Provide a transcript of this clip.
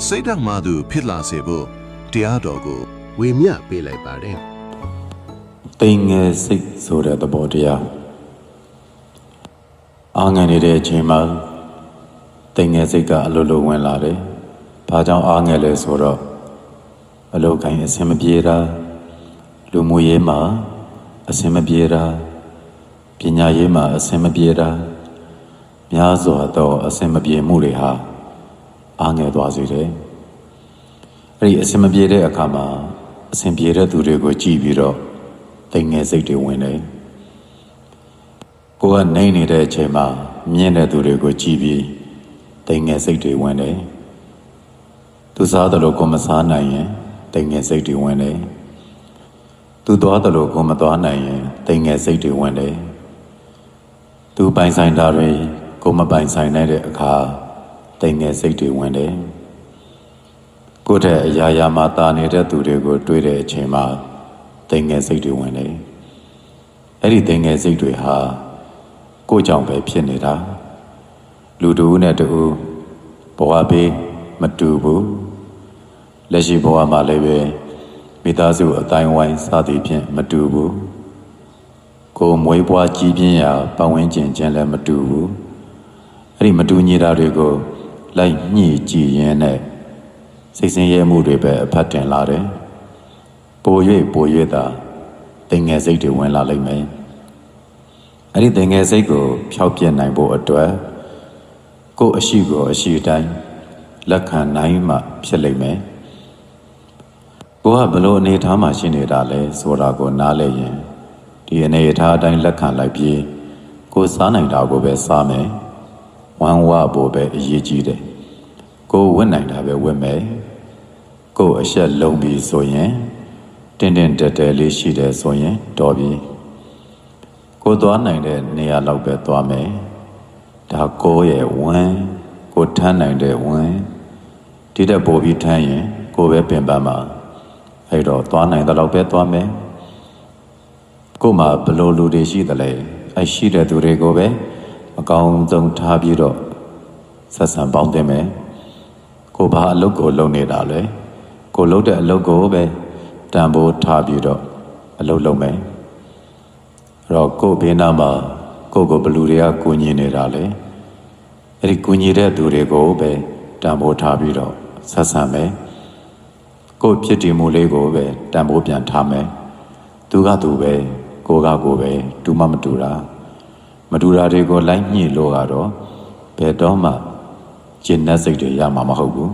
စိတ်ဓာတ်မှသူဖြစ်လာစေဖို့တရားတော်ကိုဝေမျှပေးလိုက်ပါတယ်တိမ်ငယ်စိတ်ဆိုတဲ့သဘောတရားအားငယ်နေတဲ့အချိန်မှာတိမ်ငယ်စိတ်ကအလိုလိုဝင်လာတယ်။ဘာကြောင့်အားငယ်လဲဆိုတော့အလိုကိုင်းအဆင်မပြေတာလူမှုရေးမှာအဆင်မပြေတာပညာရေးမှာအဆင်မပြေတာများစွာသောအဆင်မပြေမှုတွေဟာအားငယ်သွားစေတယ်။အဲဒီအဆင်မပြေတဲ့အခါမှာအဆင်ပြေတဲ့သူတွေကိုကြည့်ပြီးတော့တိမ်ငယ်စိတ်တွေဝင်တယ်။ကိုယ်ကနေတဲ့အချိန်မှာမြင်တဲ့သူတွေကိုကြည့်ပြီးတိမ်ငယ်စိတ်တွေဝင်တယ်။သူစားတယ်လို့ကိုမစားနိုင်ရင်တိမ်ငယ်စိတ်တွေဝင်တယ်။သူသွားတယ်လို့ကိုမသွားနိုင်ရင်တိမ်ငယ်စိတ်တွေဝင်တယ်။သူပိုင်ဆိုင်တာတွေကိုမပိုင်ဆိုင်နိုင်တဲ့အခါတိမ်ငယ်စိတ်တွေဝင်တယ်။ကိုယ့်တဲ့အရာရာမှာတာနေတဲ့သူတွေကိုတွေ့တဲ့အချိန်မှာတိမ်ငယ်စိတ်တွေဝင်တယ်။အဲ့ဒီတိမ်ငယ်စိတ်တွေဟာကိုယ့်ကြောင့်ပဲဖြစ်နေတာလူတူနဲ့တူဘဝပေးမတူဘူးလက်ရှိဘဝမှာလည်းပဲမိသားစုအတိုင်းဝိုင်းစသည်ဖြင့်မတူဘူးကိုယ်မွေးပွားကြီးပြင်းရာပတ်ဝန်းကျင်ချင်းလည်းမတူဘူးအဲ့ဒီမတူညီတာတွေကိုလိုက်ညှိကြည့်ရင်းနဲ့စိတ်ဆင်းရဲမှုတွေပဲအဖတ်တင်လာတယ်ပို၍သာတိမ်ငယ်စိတ်တွေဝင်လာလိမ့်မယ်အဲ့ဒီတိမ်ငယ်စိတ်ကိုဖျောက်ပြနိုင်ဖို့အတွက်ကိုယ့်အရှိကိုအရှိတိုင်းလက်ခံနိုင်မှဖြစ်လိမ့်မယ်ကိုကဘလို့အနေထားမှရှိနေတာလဲဆိုတာကိုနားလည်ရင်ဒီအနေအထားအတိုင်းလက်ခံလိုက်ပြီးကိုစားနိုင်တာကိုပဲစားမယ်ဝမ်းဝဖို့ပဲအရေးကြီးတယ်ကိုဝတ်နိုင်တာပဲဝတ်မယ်ကိုအရှက်လုံးပြီးဆိုရင်တင်းတက်တယ်လေးရှိတယ်ဆိုရင်တော်ပြီကိုသွားနိုင်တဲ့နေရာလောက်ပဲသွားမယ်ဒါကိုရဲ့ဝမ်းကိုထမ်းနိုင်တဲ့ဝမ်းဒီတဲ့ပို့ပြီးထမ်းရင်ကိုပဲပင်ပန်းမှာအဲ့တော့သွားနိုင်တဲ့လောက်ပဲသွားမယ်ကိုမှဘလို့လူတွေရှိတယ်လေအဲ့ရှိတဲ့သူတွေကိုပဲအကောင်းဆုံးထားပြီးတော့ဆက်ဆံပေါင်းတင်မယ်ကိုဘာအလုပ်ကိုလုပ်နေတာလဲကိုလုပ်တဲ့အလုပ်ကိုပဲတန်ဖိုးထားပြီးတော့အလုပ်လုပ်မယ်အဲ့တော့ကိုဘေးနားမှာကိုဘလူတွေကကူညီနေတာလေအဲ့ဒီကူညီတဲ့သူတွေကိုပဲတန်ဖိုးထားပြီးတော့ဆက်ဆံမယ်ကိုဖြစ်တည်မှုလေးကိုပဲတန်ဖိုးပြန်ထားမယ်သူကသူပဲကိုကကိုပဲတူမတူတာတွေကိုလိုက်ညှိလို့ကတော့ဘယ်တော့မှကျင့်တဲ့စိတ်တွေရမှာမဟုတ်ဘူး